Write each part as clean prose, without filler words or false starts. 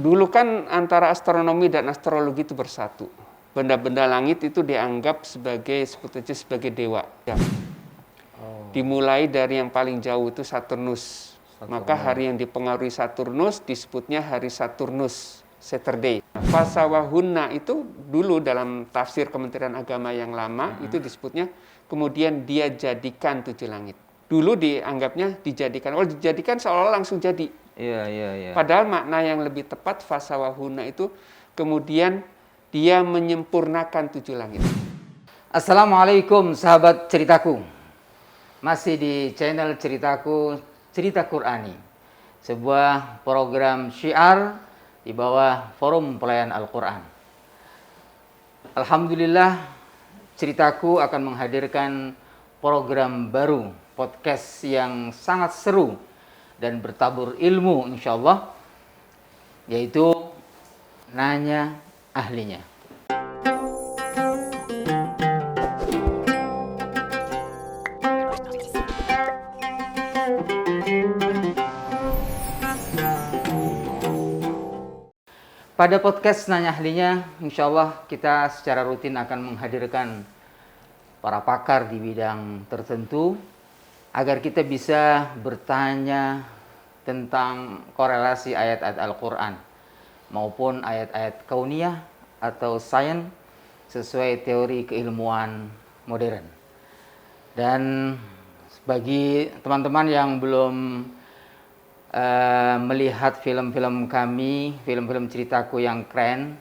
Dulu kan antara astronomi dan astrologi itu bersatu. Benda-benda langit itu dianggap sebagai dewa. Ya. Dimulai dari yang paling jauh itu Saturnus. Maka hari yang dipengaruhi Saturnus disebutnya hari Saturnus, Saturday. Fasawahunna itu dulu dalam tafsir Kementerian Agama yang lama itu disebutnya kemudian dia jadikan 7 langit. Dulu dianggapnya dijadikan. Kalau dijadikan seolah langsung jadi. Iya. Padahal makna yang lebih tepat fasawahuna itu kemudian dia menyempurnakan 7 langit. Assalamualaikum sahabat ceritaku. Masih di channel ceritaku, Cerita Qur'ani. Sebuah program syiar di bawah Forum Pelayan Al-Quran. Alhamdulillah, ceritaku akan menghadirkan program baru, podcast yang sangat seru dan bertabur ilmu insyaallah, yaitu Nanya Ahlinya. Pada podcast Nanya Ahlinya, insyaallah kita secara rutin akan menghadirkan para pakar di bidang tertentu agar kita bisa bertanya tentang korelasi ayat-ayat Al-Quran maupun ayat-ayat kauniyah atau sains sesuai teori keilmuan modern. Dan bagi teman-teman yang belum melihat film-film kami, film-film ceritaku yang keren,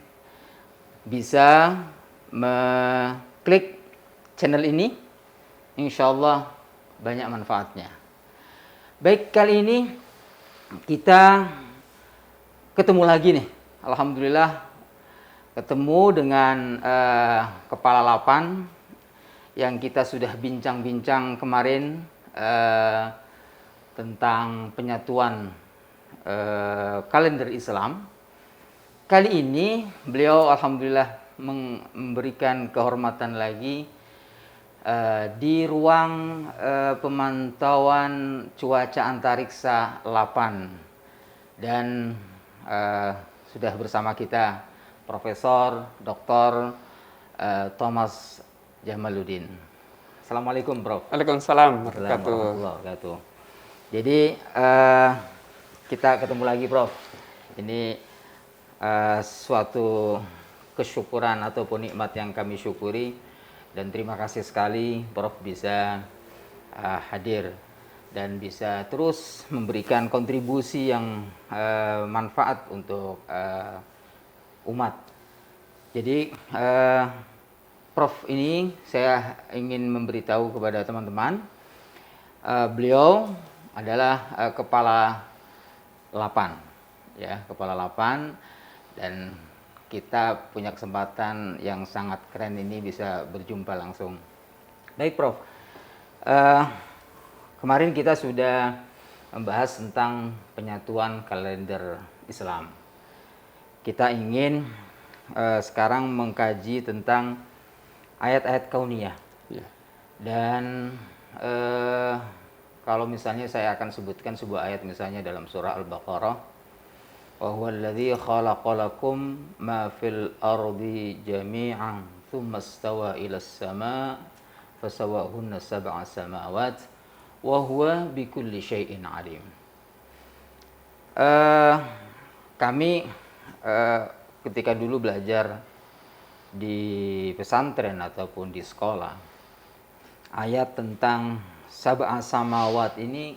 bisa mengklik channel ini, insyaallah banyak manfaatnya. Baik, kali ini kita ketemu lagi nih, alhamdulillah ketemu dengan Kepala Lapan yang kita sudah bincang-bincang kemarin tentang penyatuan kalender Islam. Kali ini beliau alhamdulillah memberikan kehormatan lagi di ruang pemantauan cuaca antariksa 8 dan sudah bersama kita Profesor Dr. Thomas Jamaluddin. Assalamualaikum, Prof. Waalaikumsalam warahmatullahi wabarakatuh. Jadi kita ketemu lagi, Prof. Ini suatu kesyukuran ataupun nikmat yang kami syukuri, dan terima kasih sekali Prof bisa hadir dan bisa terus memberikan kontribusi yang manfaat untuk umat. Jadi Prof ini saya ingin memberitahu kepada teman-teman, beliau adalah kepala Lapan, ya, kepala Lapan, dan kita punya kesempatan yang sangat keren ini bisa berjumpa langsung. Baik, Prof. Kemarin kita sudah membahas tentang penyatuan kalender Islam. Kita ingin sekarang mengkaji tentang ayat-ayat kauniyah. Ya. Dan kalau misalnya saya akan sebutkan sebuah ayat misalnya dalam surah Al-Baqarah, wa huwallazi khalaqalakum ma fil ardi jami'an tsumma istawa ilas sama' fasawahunna sab'a samawat wa huwa bikulli syai'in alim. Kami ketika dulu belajar di pesantren ataupun di sekolah, ayat tentang sab'a samawat ini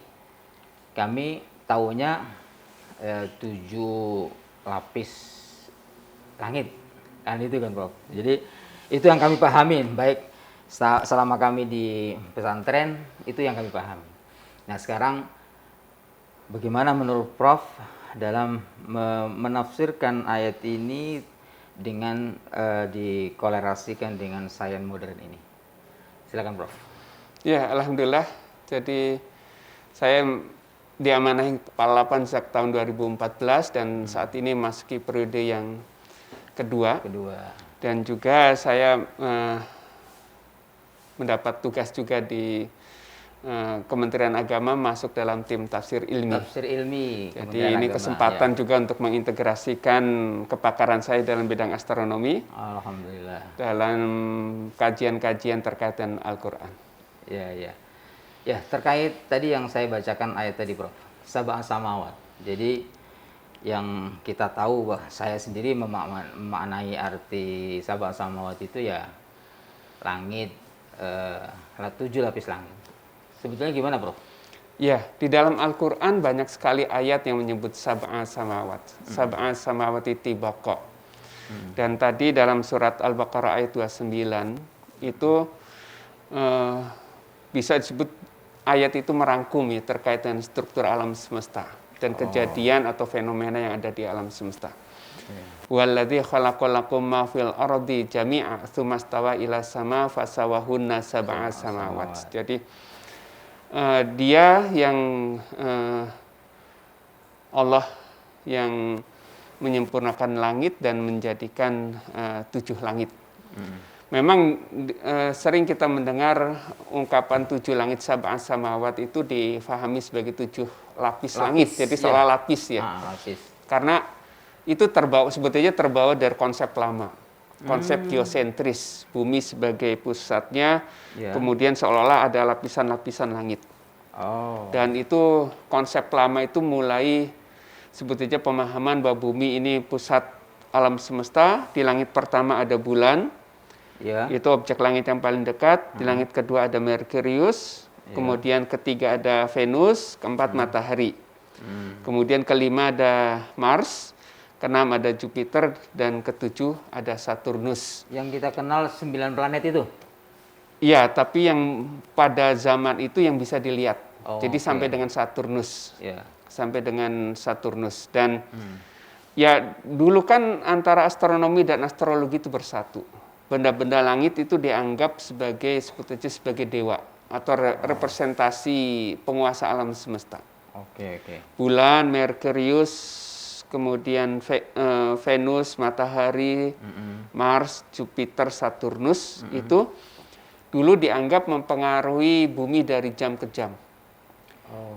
kami taunya 7 lapis langit, kan itu kan, Prof. Jadi itu yang kami pahamin, baik selama kami di pesantren, itu yang kami pahami. Nah, sekarang bagaimana menurut Prof dalam menafsirkan ayat ini dengan dikolerasikan dengan sains modern ini? Silakan, Prof. Ya, alhamdulillah. Jadi saya diamanahi Kepala Lapan sejak tahun 2014 dan saat ini memasuki periode yang kedua. Dan juga saya mendapat tugas juga di Kementerian Agama masuk dalam tim tafsir ilmi. Tafsir ilmi. Jadi Kementerian ini Agama, kesempatan ya. juga untuk mengintegrasikan kepakaran saya dalam bidang astronomi Alhamdulillah. dalam kajian-kajian terkait dengan Al-Quran. Ya, ya. Ya, terkait tadi yang saya bacakan ayat tadi, Prof. Sab'a samawat. Jadi yang kita tahu bahwa saya sendiri memaknai arti sab'a samawat itu ya langit, 7 lapis langit. Sebetulnya gimana, Prof? Ya, di dalam Al-Quran banyak sekali ayat yang menyebut sab'a samawat. Sab'a samawat tibaqa. Dan tadi dalam surat Al-Baqarah ayat 29 itu bisa disebut ayat itu merangkum ya terkait dengan struktur alam semesta dan kejadian atau fenomena yang ada di alam semesta. Walladzi khalaqalakum ma fil ardi jami'a tsumma stawa ila sama fasawahunna sab'a samawat. Jadi dia yang Allah yang menyempurnakan langit dan menjadikan 7 langit. Memang sering kita mendengar ungkapan 7 langit sab'a samawat itu difahami sebagai 7 lapis langit. Jadi seolah lapis ya. Lapis. Karena itu sebetulnya terbawa dari konsep lama. Konsep geosentris, bumi sebagai pusatnya, kemudian seolah-olah ada lapisan-lapisan langit. Dan itu konsep lama itu mulai sebetulnya pemahaman bahwa bumi ini pusat alam semesta. Di langit pertama ada bulan, itu objek langit yang paling dekat. Di langit kedua ada Merkurius, kemudian ketiga ada Venus, keempat matahari. Kemudian kelima ada Mars, keenam ada Jupiter, dan ketujuh ada Saturnus. Yang kita kenal 9 planet itu? Iya, tapi yang pada zaman itu yang bisa dilihat. Jadi sampai dengan Saturnus. Sampai dengan Saturnus. Dan ya dulu kan antara astronomi dan astrologi itu bersatu. Benda-benda langit itu dianggap sebagai dewa atau representasi penguasa alam semesta. Bulan, Merkurius, kemudian Venus, matahari, Mars, Jupiter, Saturnus itu dulu dianggap mempengaruhi bumi dari jam ke jam.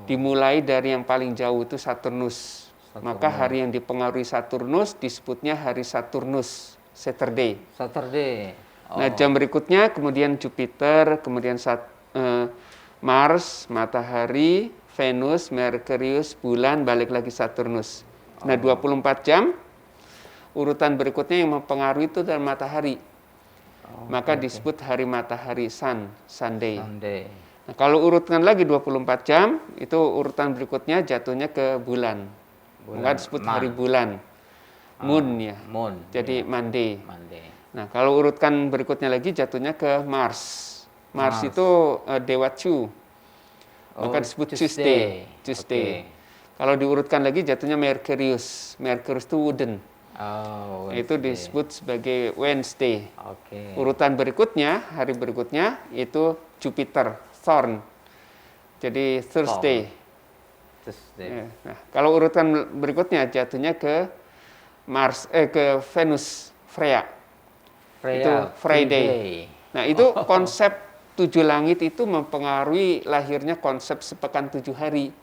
Dimulai dari yang paling jauh itu Saturnus. Maka hari yang dipengaruhi Saturnus disebutnya hari Saturnus, Saturday. Nah, jam berikutnya kemudian Jupiter, kemudian Mars, matahari, Venus, Merkurius, bulan, balik lagi Saturnus. Nah, 24 jam urutan berikutnya yang mempengaruhi itu adalah matahari. Maka disebut hari matahari Sunday. Nah, kalau urutkan lagi 24 jam, itu urutan berikutnya jatuhnya ke bulan. Maka disebut hari bulan. Moon ya. Jadi Monday. Nah, kalau urutkan berikutnya lagi jatuhnya ke Mars. Mars itu dewa Chu. Maka disebut Tuesday. Kalau diurutkan lagi jatuhnya Merkurius. Merkurius itu wooden. Itu disebut sebagai Wednesday. Urutan berikutnya, hari berikutnya itu Jupiter, Thorn. Jadi Thursday. Nah, kalau urutan berikutnya jatuhnya ke Venus, Freya. Itu Friday. Nah, itu konsep 7 langit itu mempengaruhi lahirnya konsep sepekan 7 hari.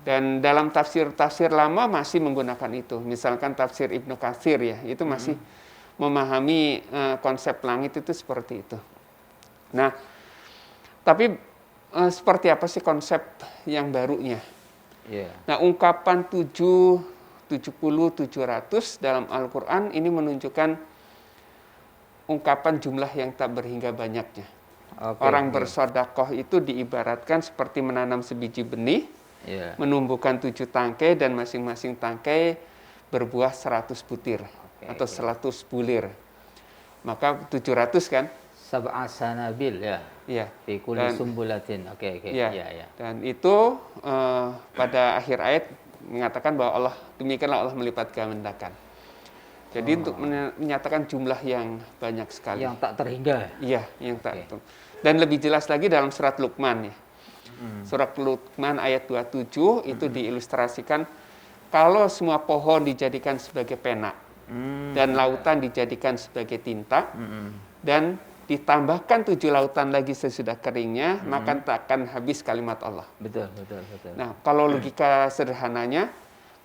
Dan dalam tafsir lama masih menggunakan itu. Misalkan tafsir Ibnu Katsir ya, itu masih memahami konsep langit itu seperti itu. Nah, tapi seperti apa sih konsep yang barunya? Nah, ungkapan 7, 70, 700 dalam Al-Quran ini menunjukkan ungkapan jumlah yang tak berhingga banyaknya. Orang bersedekah itu diibaratkan seperti menanam sebiji benih, menumbuhkan 7 tangkai dan masing-masing tangkai berbuah 100 butir atau 100 bulir. Maka 700 kan? Sab'a sanabil ya. Fi kulli sumbulatin. Dan itu pada akhir ayat mengatakan bahwa demikianlah Allah melipat gandakan. Jadi untuk menyatakan jumlah yang banyak sekali. Yang tak terhingga. Iya, yang tak. Dan lebih jelas lagi dalam surat Luqman ya. Surat Luqman ayat 27 itu diilustrasikan kalau semua pohon dijadikan sebagai pena dan lautan dijadikan sebagai tinta dan ditambahkan 7 lautan lagi sesudah keringnya, maka takkan habis kalimat Allah. Betul, betul, betul. Nah, kalau logika sederhananya,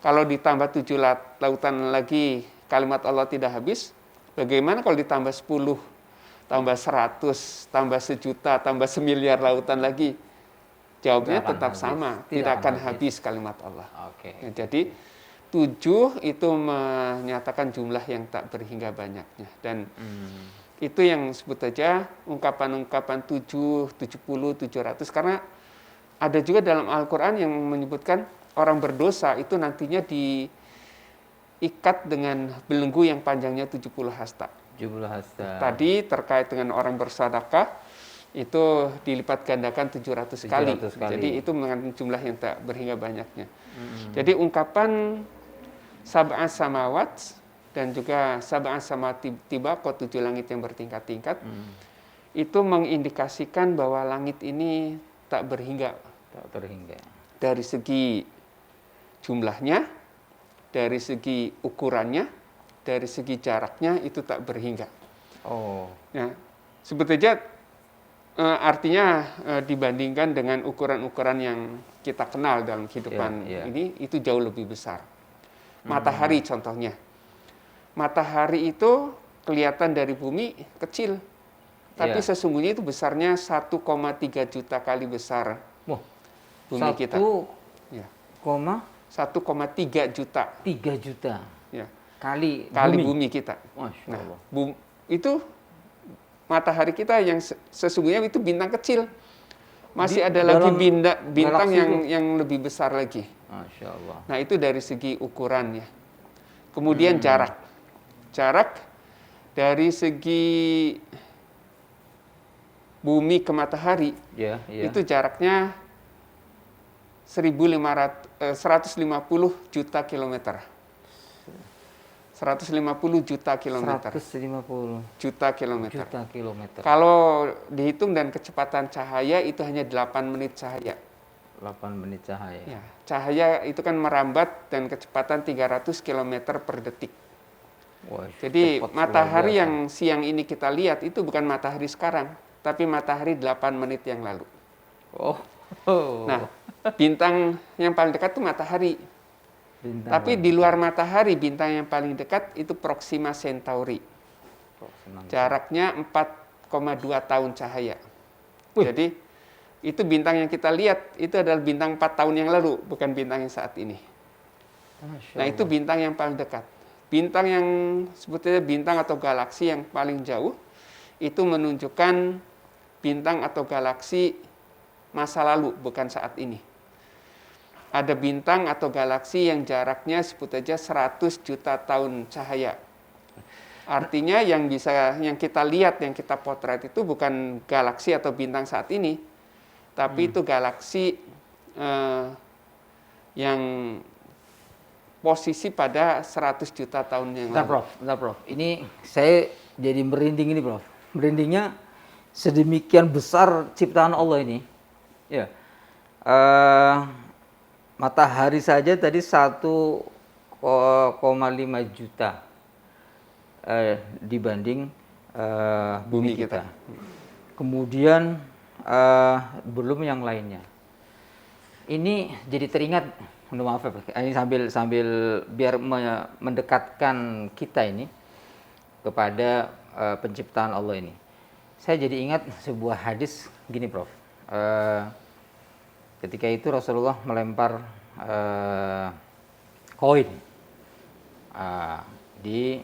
kalau ditambah 7 lautan lagi kalimat Allah tidak habis, bagaimana kalau ditambah 10, tambah 100, tambah 1.000.000, tambah 1.000.000.000 lautan lagi? Jawabnya tetap habis. sama, Tidak tidak akan akan habis kalimat Allah. Oke. Ya, jadi 7 itu menyatakan jumlah yang tak berhingga banyaknya. Dan itu yang sebut saja ungkapan-ungkapan 7, 70, 700. Karena ada juga dalam Al-Quran yang menyebutkan orang berdosa itu nantinya diikat dengan belenggu yang panjangnya 70 hasta. 70 hasta. Tadi terkait dengan orang bersedekah, itu dilipat gandakan 700 kali. Jadi itu mengandung jumlah yang tak berhingga banyaknya. Jadi ungkapan sab'as samawat dan juga sab'as sama tiba kok 7 langit yang bertingkat-tingkat, itu mengindikasikan bahwa langit ini tak berhingga. Tak terhingga. Dari segi jumlahnya, dari segi ukurannya, dari segi jaraknya itu tak berhingga. Oh. Ya, sebetulnya artinya dibandingkan dengan ukuran-ukuran yang kita kenal dalam kehidupan ini, itu jauh lebih besar. Matahari contohnya. Matahari itu kelihatan dari bumi kecil, tapi sesungguhnya itu besarnya 1,3 juta kali besar bumi kita. 1,3 juta. 3 juta. Ya. Kali bumi kita. Masya Allah. Itu matahari kita yang sesungguhnya itu bintang kecil. Masih ada lagi bintang yang lebih besar lagi. Masya Allah. Nah, itu dari segi ukurannya. Kemudian jarak. Jarak dari segi bumi ke matahari, itu jaraknya 150 juta kilometer. 150 juta kilometer. 150 juta kilometer. Kalau dihitung dan kecepatan cahaya itu hanya 8 menit cahaya. 8 menit cahaya. Ya, cahaya itu kan merambat dan kecepatan 300 km per detik. Wah, jadi matahari yang siang ini kita lihat itu bukan matahari sekarang, tapi matahari 8 menit yang lalu. Nah, bintang yang paling dekat itu matahari. Tapi di luar matahari, bintang yang paling dekat itu Proxima Centauri. Jaraknya 4,2 tahun cahaya. Jadi, itu bintang yang kita lihat, itu adalah bintang 4 tahun yang lalu, bukan bintang yang saat ini. Nah, itu bintang yang paling dekat. Bintang yang sebetulnya bintang atau galaksi yang paling jauh, itu menunjukkan bintang atau galaksi masa lalu, bukan saat ini. Ada bintang atau galaksi yang jaraknya sebut saja 100 juta tahun cahaya. Artinya yang kita lihat, yang kita potret itu bukan galaksi atau bintang saat ini, tapi itu galaksi yang posisi pada 100 juta tahun yang lalu. Prof. Ini saya jadi merinding ini, Prof. Merindingnya sedemikian besar ciptaan Allah ini. Ya. Matahari saja tadi 1,5 juta dibanding bumi kita. Kemudian belum yang lainnya. Ini jadi teringat, maaf ya, ini sambil biar mendekatkan kita ini kepada penciptaan Allah ini. Saya jadi ingat sebuah hadis gini, Prof. Ketika itu Rasulullah melempar koin di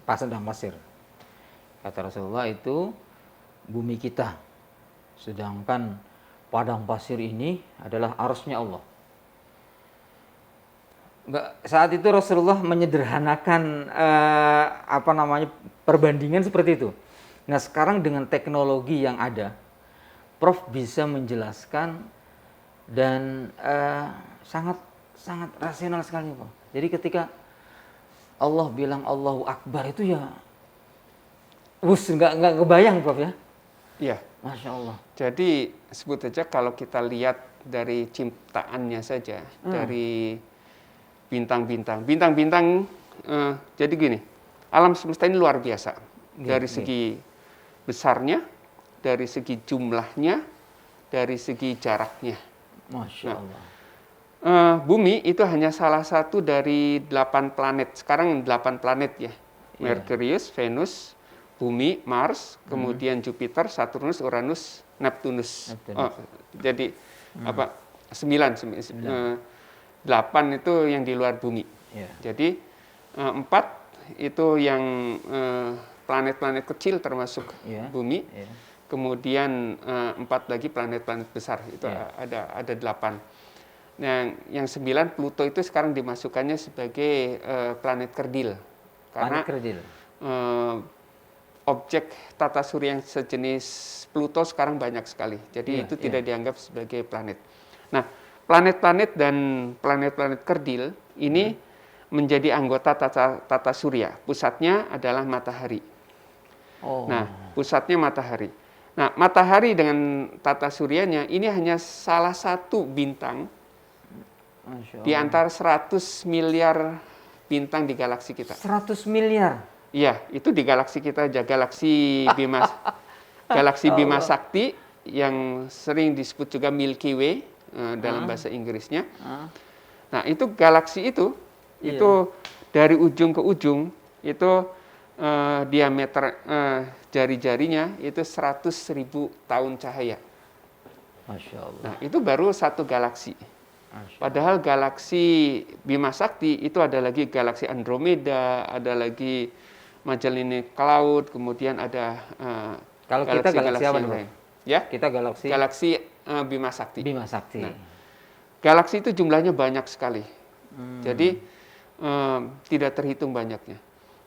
padang pasir. Kata Rasulullah, itu bumi kita, sedangkan padang pasir ini adalah arsy-Nya Allah. Saat itu Rasulullah menyederhanakan perbandingan seperti itu. Nah, sekarang dengan teknologi yang ada, Prof bisa menjelaskan dan sangat rasional sekali, Prof. Jadi ketika Allah bilang Allahu Akbar itu ya, nggak kebayang, Prof ya? Iya. Masya Allah. Jadi sebut saja kalau kita lihat dari ciptaannya saja, dari bintang-bintang, jadi gini, alam semesta ini luar biasa. dari segi besarnya, dari segi jumlahnya, dari segi jaraknya. Masya Allah. Bumi itu hanya salah satu dari 8 planet. Sekarang 8 planet ya. Merkurius, Venus, Bumi, Mars, kemudian Jupiter, Saturnus, Uranus, Neptunus. Jadi 8 itu yang di luar bumi. Jadi 4 itu yang planet-planet kecil termasuk bumi. Kemudian 4 lagi planet-planet besar. Itu ada 8. Nah, yang 9 Pluto itu sekarang dimasukkannya sebagai planet kerdil. Karena objek tata surya yang sejenis Pluto sekarang banyak sekali. Jadi itu tidak dianggap sebagai planet. Nah, planet-planet dan planet-planet kerdil ini menjadi anggota tata surya. Pusatnya adalah matahari. Nah, pusatnya matahari. Nah, matahari dengan tata suryanya ini hanya salah satu bintang di antara 100 miliar bintang di galaksi kita. 100 miliar? Iya, itu di galaksi kita aja. Galaksi Bima Sakti yang sering disebut juga Milky Way dalam bahasa Inggrisnya. Nah, itu galaksi itu dari ujung ke ujung itu diameter jari-jarinya itu 100.000 tahun cahaya. Masya Allah. Nah, itu baru satu galaksi. Padahal galaksi Bima Sakti itu ada lagi galaksi Andromeda, ada lagi Magellanic Cloud, kemudian ada kalau kita galaksi apa nih? Ya, kita galaksi Bima Sakti. Bima Sakti. Nah, galaksi itu jumlahnya banyak sekali. Jadi tidak terhitung banyaknya.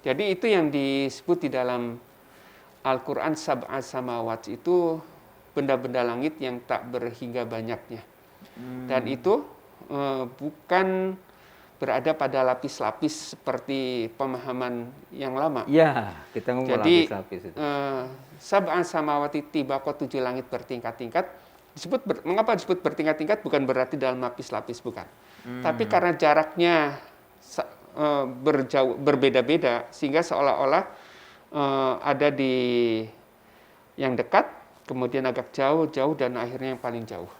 Jadi itu yang disebut di dalam Al-Qur'an sab'a samawat itu benda-benda langit yang tak berhingga banyaknya. Dan itu bukan berada pada lapis-lapis seperti pemahaman yang lama. Ya, kita ngomong lapis-lapis itu. Sab'an samawati tibaqo 7 langit bertingkat-tingkat. Mengapa disebut bertingkat-tingkat? Bukan berarti dalam lapis-lapis, bukan. Tapi karena jaraknya berbeda-beda, sehingga seolah-olah ada di yang dekat, kemudian agak jauh, dan akhirnya yang paling jauh.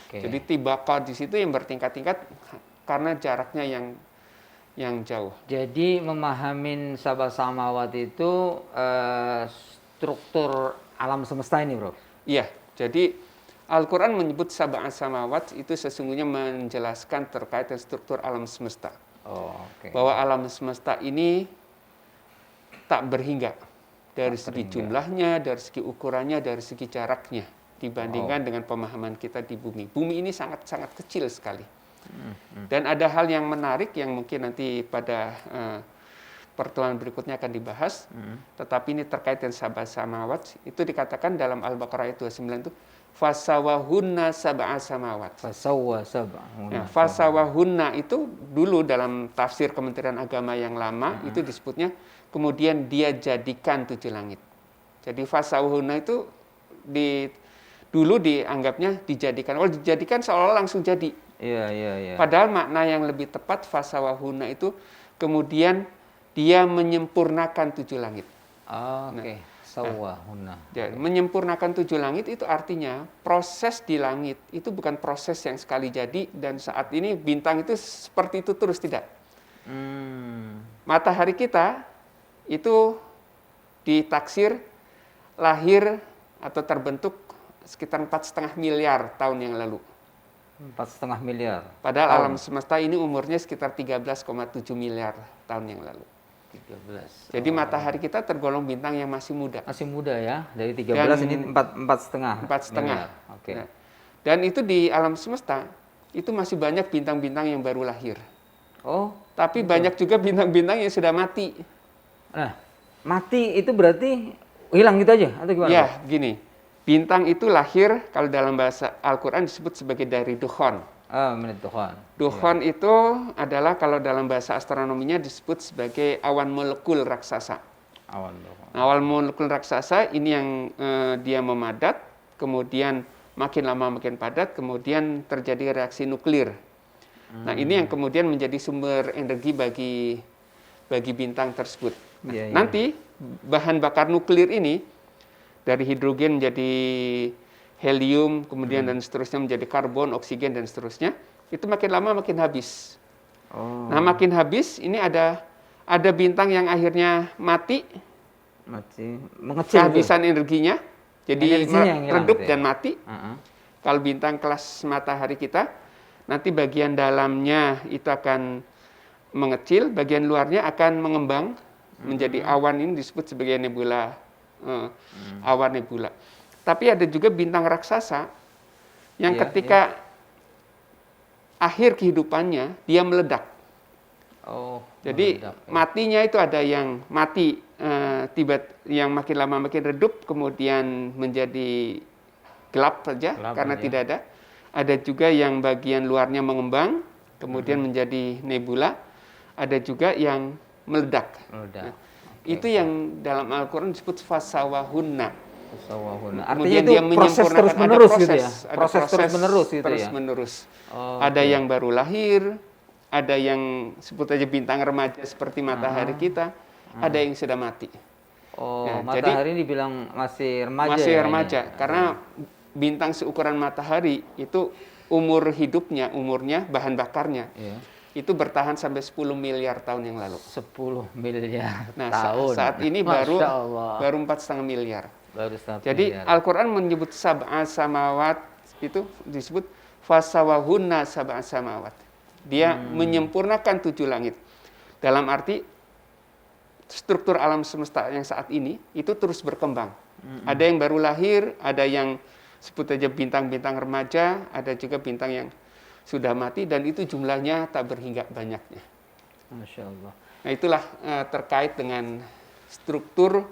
Jadi tibaqo di situ yang bertingkat-tingkat karena jaraknya yang jauh. Jadi memahamin sab'a samawat itu struktur alam semesta ini, Bro? Iya, jadi Al-Quran menyebut sab'a samawat itu sesungguhnya menjelaskan terkait dengan struktur alam semesta. Bahwa alam semesta ini tak berhingga. Dari segi jumlahnya, dari segi ukurannya, dari segi jaraknya dibandingkan dengan pemahaman kita di bumi. Bumi ini sangat-sangat kecil sekali. Dan ada hal yang menarik yang mungkin nanti pada pertemuan berikutnya akan dibahas. Tetapi ini terkait dengan sab'a samawat. Itu dikatakan dalam Al-Baqarah ayat 29 itu fasawahunna sab'a samawat. Fasawahunna itu dulu dalam tafsir Kementerian Agama yang lama itu disebutnya kemudian dia jadikan 7 langit. Jadi fasawahunna itu dulu dianggapnya dijadikan. Kalau dijadikan seolah langsung jadi. Iya. Padahal makna yang lebih tepat fasawahunna itu kemudian dia menyempurnakan 7 langit. Menyempurnakan 7 langit itu artinya proses di langit itu bukan proses yang sekali jadi dan saat ini bintang itu seperti itu terus, tidak. Matahari kita itu ditaksir lahir atau terbentuk sekitar 4,5 miliar tahun yang lalu. 4,5 miliar. Padahal alam semesta ini umurnya sekitar 13,7 miliar tahun yang lalu. 13. Jadi matahari kita tergolong bintang yang masih muda. Masih muda ya. Dari 13 ini 4,5. 4,5. Oke. Nah, dan itu di alam semesta itu masih banyak bintang-bintang yang baru lahir. Tapi banyak juga bintang-bintang yang sudah mati. Nah, mati itu berarti hilang gitu aja atau gimana? Ya, gini. Bintang itu lahir kalau dalam bahasa Al-Qur'an disebut sebagai dari dukhon. Menit dukhon. Dukhon itu adalah kalau dalam bahasa astronominya disebut sebagai awan molekul raksasa. Awan molekul raksasa ini yang dia memadat, kemudian makin lama makin padat, kemudian terjadi reaksi nuklir. Nah, ini yang kemudian menjadi sumber energi bagi bintang tersebut. Nanti bahan bakar nuklir ini dari hidrogen menjadi helium, kemudian dan seterusnya menjadi karbon, oksigen dan seterusnya, itu makin lama makin habis. Oh. Nah, makin habis ini ada bintang yang akhirnya mati, mengecil kehabisan energinya, jadi Energinya yang hilang redup gitu ya? dan mati. Kalau bintang kelas matahari kita, nanti bagian dalamnya itu akan mengecil, bagian luarnya akan mengembang menjadi awan, ini disebut sebagai nebula, awan nebula. Tapi ada juga bintang raksasa yang ketika akhir kehidupannya dia meledak. Jadi matinya itu ada yang mati yang makin lama makin redup, kemudian menjadi gelap saja karena tidak ada. Ada juga yang bagian luarnya mengembang, kemudian menjadi nebula. Ada juga yang meledak. Nah, itu yang dalam Al-Quran disebut fasawahunna. Artinya itu proses terus menerus gitu ya? Proses terus menerus gitu ya? Ada yang baru lahir, ada yang sebut aja bintang remaja seperti matahari kita, ada yang sudah mati. Matahari ini dibilang masih remaja. Masih remaja, karena bintang seukuran matahari itu umurnya, bahan bakarnya, itu bertahan sampai 10 miliar tahun yang lalu. 10 miliar tahun. Saat ini baru 4,5 miliar. Jadi Al-Quran menyebut sab'a samawat, itu disebut fasawahunna sab'a samawat. Dia menyempurnakan 7 langit. Dalam arti struktur alam semesta yang saat ini itu terus berkembang. Ada yang baru lahir, ada yang sebut aja bintang-bintang remaja, ada juga bintang yang sudah mati, dan itu jumlahnya tak berhingga banyaknya. Masya Allah. Nah, itulah terkait dengan struktur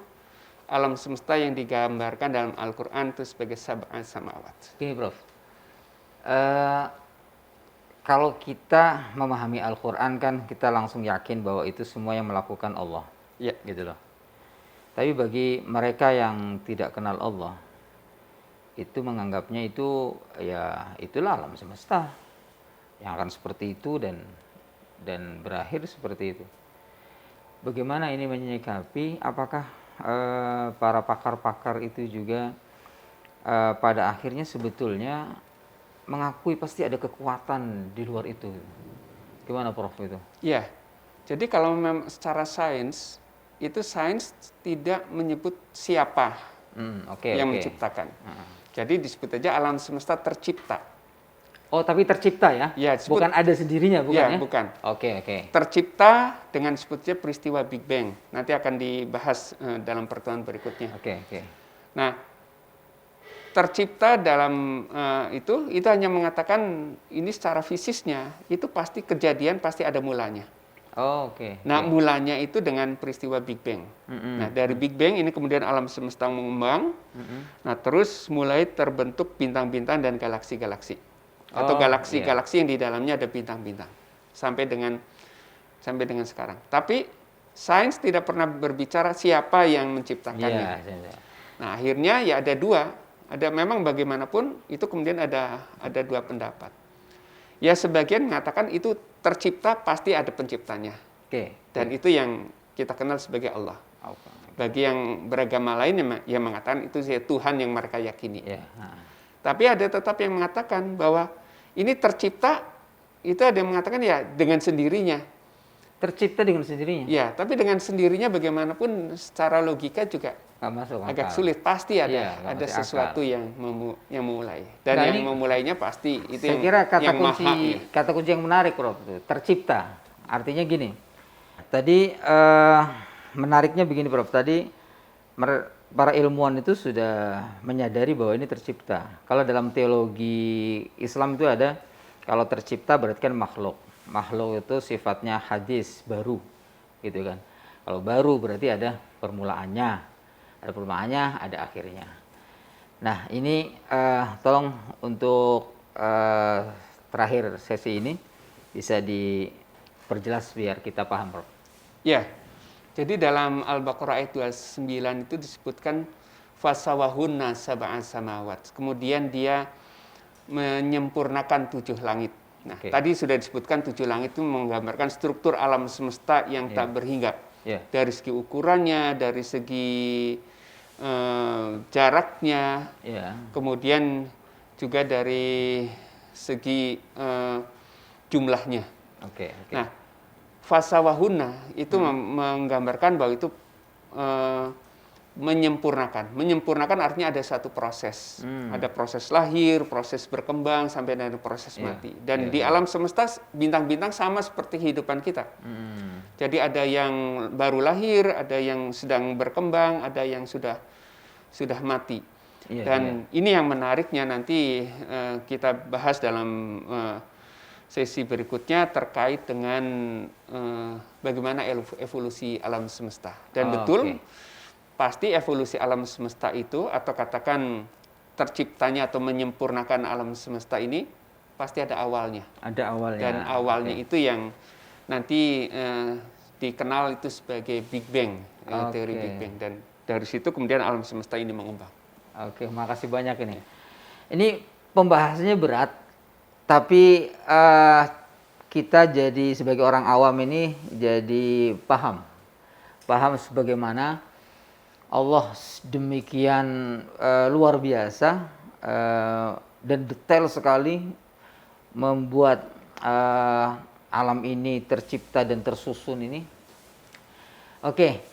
alam semesta yang digambarkan dalam Al-Quran itu sebagai sab'a samawat. Gini Prof, kalau kita memahami Al-Quran kan kita langsung yakin bahwa itu semua yang melakukan Allah, gitu loh. Tapi bagi mereka yang tidak kenal Allah, itu menganggapnya itu ya itulah alam semesta yang akan seperti itu dan berakhir seperti itu. Bagaimana ini menyikapi? Apakah para pakar-pakar itu juga pada akhirnya sebetulnya mengakui pasti ada kekuatan di luar itu? Gimana Prof itu? Ya, jadi kalau secara sains, itu sains tidak menyebut siapa yang menciptakan. Jadi disebut aja alam semesta tercipta. Oh, tapi tercipta ya? Ya, bukan ada sendirinya, bukan ya? Bukan. Oke. Tercipta dengan sebutnya peristiwa Big Bang. Nanti akan dibahas dalam pertemuan berikutnya. Oke. Nah, tercipta dalam itu hanya mengatakan ini secara fisiknya, itu pasti kejadian, pasti ada mulanya. Nah, mulanya itu dengan peristiwa Big Bang. Nah, dari Big Bang ini kemudian alam semesta mengembang. Nah, terus mulai terbentuk bintang-bintang dan galaksi-galaksi. Atau galaksi-galaksi yang di dalamnya ada bintang-bintang. Sampai dengan sekarang. Tapi sains tidak pernah berbicara siapa yang menciptakannya. Nah, akhirnya ya ada dua. Memang bagaimanapun itu kemudian ada dua pendapat. Ya, sebagian mengatakan itu tercipta pasti ada penciptanya. Dan itu yang kita kenal sebagai Allah. Bagi yang beragama lain yang mengatakan itu Tuhan yang mereka yakini. Tapi ada tetap yang mengatakan bahwa ini tercipta, itu ada yang mengatakan ya dengan sendirinya. Tercipta dengan sendirinya? Ya, tapi dengan sendirinya bagaimanapun secara logika juga agak sulit. Pasti ada sesuatu yang memulai. Dan yang memulainya pasti itu saya kira kata kunci yang menarik, Prof. Tercipta. Artinya gini. Tadi menariknya begini, Prof. Tadi para ilmuwan itu sudah menyadari bahwa ini tercipta. Kalau dalam teologi Islam itu ada, kalau tercipta berarti kan makhluk. Makhluk itu sifatnya hadis, baru, gitu kan. Kalau baru berarti ada permulaannya. Ada permulaannya, ada akhirnya. Nah, ini tolong untuk terakhir sesi ini bisa diperjelas biar kita paham, Prof. Ya. Jadi dalam Al-Baqarah ayat 29 itu disebutkan fasawahunna sab'a samawat. Kemudian dia menyempurnakan 7 langit. Nah, tadi sudah disebutkan 7 langit itu menggambarkan struktur alam semesta yang tak berhingga. Ya. Dari segi ukurannya, dari segi jaraknya, Ya. kemudian juga dari segi jumlahnya. Oke. Nah, fasawahuna itu menggambarkan bahwa itu menyempurnakan. Menyempurnakan artinya ada satu proses. Ada proses lahir, proses berkembang, sampai dari proses mati. Dan di alam semesta, bintang-bintang sama seperti kehidupan kita. Jadi ada yang baru lahir, ada yang sedang berkembang, ada yang sudah mati. Dan ini yang menariknya nanti kita bahas dalam sesi berikutnya terkait dengan bagaimana evolusi alam semesta. Dan betul, pasti evolusi alam semesta itu, atau katakan terciptanya atau menyempurnakan alam semesta ini, pasti ada awalnya. Ada awalnya. Dan awalnya itu yang nanti dikenal itu sebagai Big Bang, teori Big Bang. Dan dari situ kemudian alam semesta ini mengembang. Oke, makasih banyak ini. Ini pembahasannya berat, tapi kita jadi sebagai orang awam ini jadi paham sebagaimana Allah demikian luar biasa dan detail sekali membuat alam ini tercipta dan tersusun ini. Oke,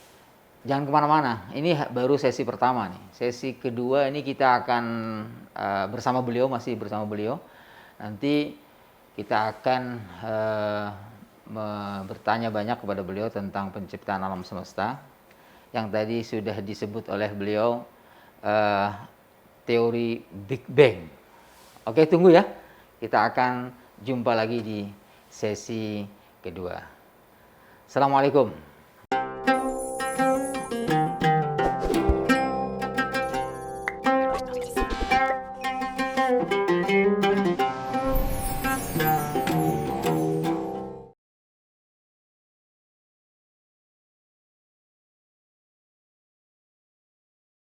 jangan kemana-mana. Ini baru sesi pertama nih. Sesi kedua ini kita akan bersama beliau, masih bersama beliau. Nanti kita akan bertanya banyak kepada beliau tentang penciptaan alam semesta yang tadi sudah disebut oleh beliau teori Big Bang. Oke, tunggu ya. Kita akan jumpa lagi di sesi kedua. Assalamualaikum.